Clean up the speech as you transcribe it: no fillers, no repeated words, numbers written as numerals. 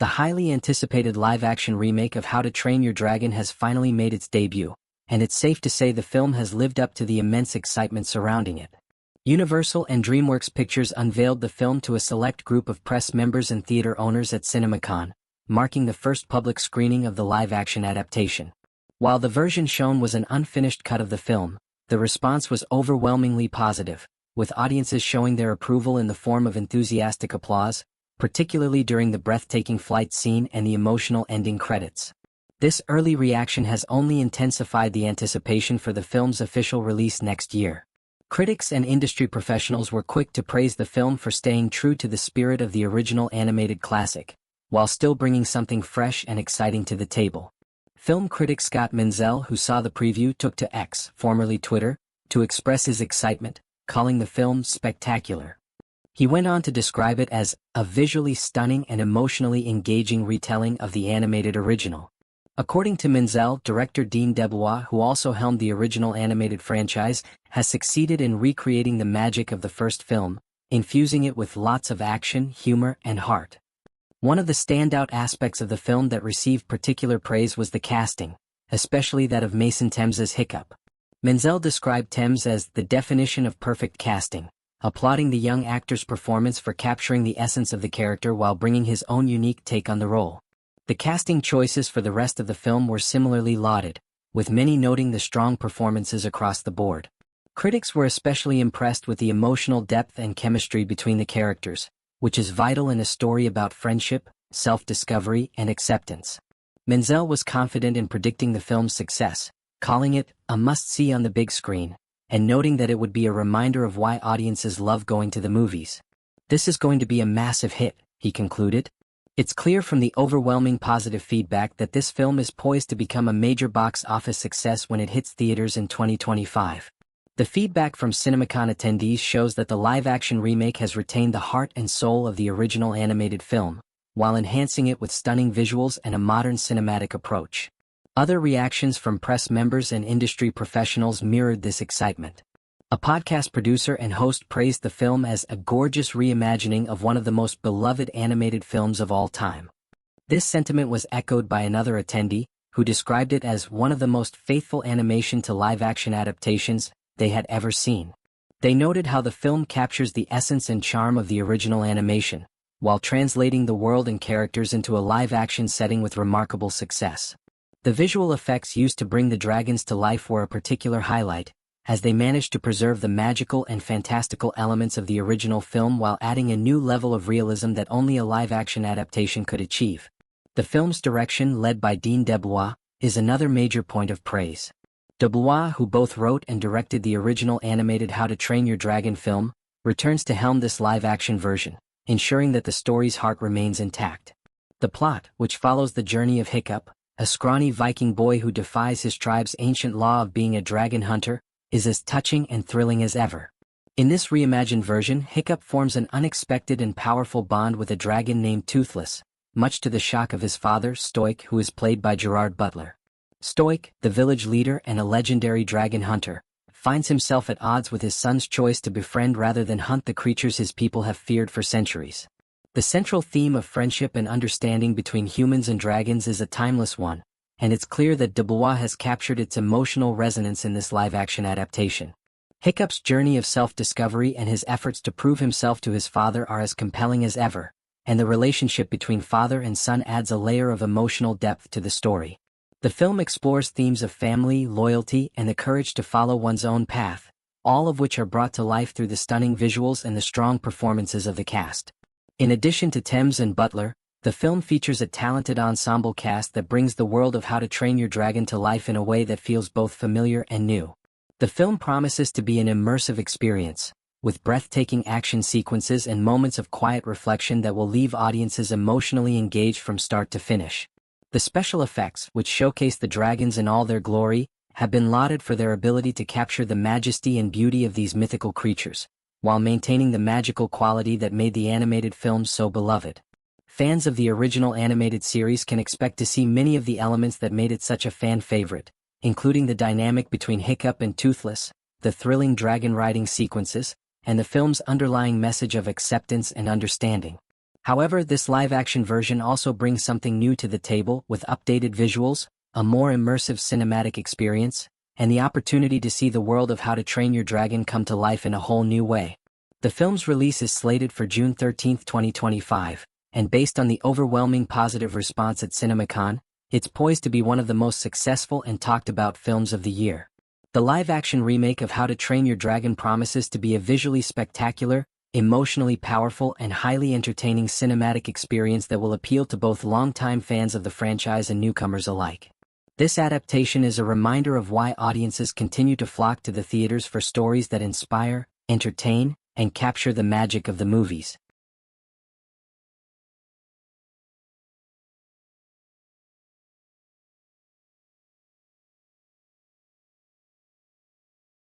The highly anticipated live-action remake of How to Train Your Dragon has finally made its debut, and it's safe to say the film has lived up to the immense excitement surrounding it. Universal and DreamWorks Pictures unveiled the film to a select group of press members and theater owners at CinemaCon, marking the first public screening of the live-action adaptation. While the version shown was an unfinished cut of the film, the response was overwhelmingly positive, with audiences showing their approval in the form of enthusiastic applause, particularly during the breathtaking flight scene and the emotional ending credits. This early reaction has only intensified the anticipation for the film's official release next year. Critics and industry professionals were quick to praise the film for staying true to the spirit of the original animated classic, while still bringing something fresh and exciting to the table. Film critic Scott Menzel, who saw the preview, took to X, formerly Twitter, to express his excitement, calling the film spectacular. He went on to describe it as a visually stunning and emotionally engaging retelling of the animated original. According to Menzel, director Dean DeBlois, who also helmed the original animated franchise, has succeeded in recreating the magic of the first film, infusing it with lots of action, humor, and heart. One of the standout aspects of the film that received particular praise was the casting, especially that of Mason Thames as Hiccup. Menzel described Thames as the definition of perfect casting, applauding the young actor's performance for capturing the essence of the character while bringing his own unique take on the role. The casting choices for the rest of the film were similarly lauded, with many noting the strong performances across the board. Critics were especially impressed with the emotional depth and chemistry between the characters, which is vital in a story about friendship, self-discovery, and acceptance. Menzel was confident in predicting the film's success, calling it a must-see on the big screen, and noting that it would be a reminder of why audiences love going to the movies. "This is going to be a massive hit," he concluded. It's clear from the overwhelming positive feedback that this film is poised to become a major box office success when it hits theaters in 2025. The feedback from CinemaCon attendees shows that the live-action remake has retained the heart and soul of the original animated film, while enhancing it with stunning visuals and a modern cinematic approach. Other reactions from press members and industry professionals mirrored this excitement. A podcast producer and host praised the film as a gorgeous reimagining of one of the most beloved animated films of all time. This sentiment was echoed by another attendee, who described it as one of the most faithful animation to live-action adaptations they had ever seen. They noted how the film captures the essence and charm of the original animation, while translating the world and characters into a live-action setting with remarkable success. The visual effects used to bring the dragons to life were a particular highlight, as they managed to preserve the magical and fantastical elements of the original film while adding a new level of realism that only a live-action adaptation could achieve. The film's direction, led by Dean DeBlois, is another major point of praise. DeBlois, who both wrote and directed the original animated How to Train Your Dragon film, returns to helm this live-action version, ensuring that the story's heart remains intact. The plot, which follows the journey of Hiccup, a scrawny Viking boy who defies his tribe's ancient law of being a dragon hunter, is as touching and thrilling as ever. In this reimagined version, Hiccup forms an unexpected and powerful bond with a dragon named Toothless, much to the shock of his father, Stoick, who is played by Gerard Butler. Stoick, the village leader and a legendary dragon hunter, finds himself at odds with his son's choice to befriend rather than hunt the creatures his people have feared for centuries. The central theme of friendship and understanding between humans and dragons is a timeless one, and it's clear that DeBlois has captured its emotional resonance in this live-action adaptation. Hiccup's journey of self-discovery and his efforts to prove himself to his father are as compelling as ever, and the relationship between father and son adds a layer of emotional depth to the story. The film explores themes of family, loyalty, and the courage to follow one's own path, all of which are brought to life through the stunning visuals and the strong performances of the cast. In addition to Thames and Butler, the film features a talented ensemble cast that brings the world of How to Train Your Dragon to life in a way that feels both familiar and new. The film promises to be an immersive experience, with breathtaking action sequences and moments of quiet reflection that will leave audiences emotionally engaged from start to finish. The special effects, which showcase the dragons in all their glory, have been lauded for their ability to capture the majesty and beauty of these mythical creatures, while maintaining the magical quality that made the animated film so beloved. Fans of the original animated series can expect to see many of the elements that made it such a fan favorite, including the dynamic between Hiccup and Toothless, the thrilling dragon riding sequences, and the film's underlying message of acceptance and understanding. However, this live-action version also brings something new to the table with updated visuals, a more immersive cinematic experience, and the opportunity to see the world of How to Train Your Dragon come to life in a whole new way. The film's release is slated for June 13, 2025, and based on the overwhelming positive response at CinemaCon, it's poised to be one of the most successful and talked-about films of the year. The live-action remake of How to Train Your Dragon promises to be a visually spectacular, emotionally powerful, and highly entertaining cinematic experience that will appeal to both longtime fans of the franchise and newcomers alike. This adaptation is a reminder of why audiences continue to flock to the theaters for stories that inspire, entertain, and capture the magic of the movies.